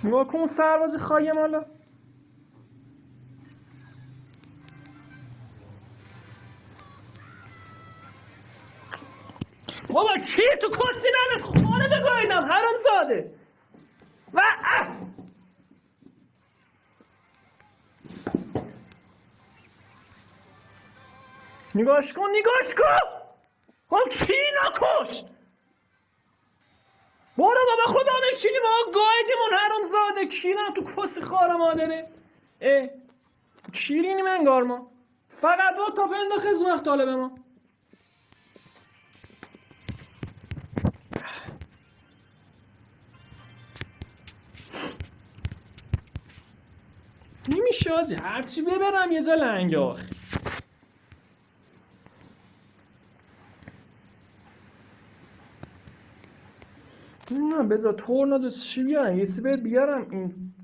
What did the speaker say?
نگاه کن اون سرباز خواهیم حالا. بابا چی تو کستی نداد خانه گاییدم حرام زاده و نگاش کن خب چی نکش برو بابا خدا نکنی ما گایدیمون حرام زاده کیرم تو کسی خار مادره. کیرینی منگار ما فقط 2 تا پنداخت از وقت طالب ما نمیشه آجی هرچی ببرم یه جا لنگه آخه. نه بذار تورنادو چی بیارم یه سی بهت بیارم این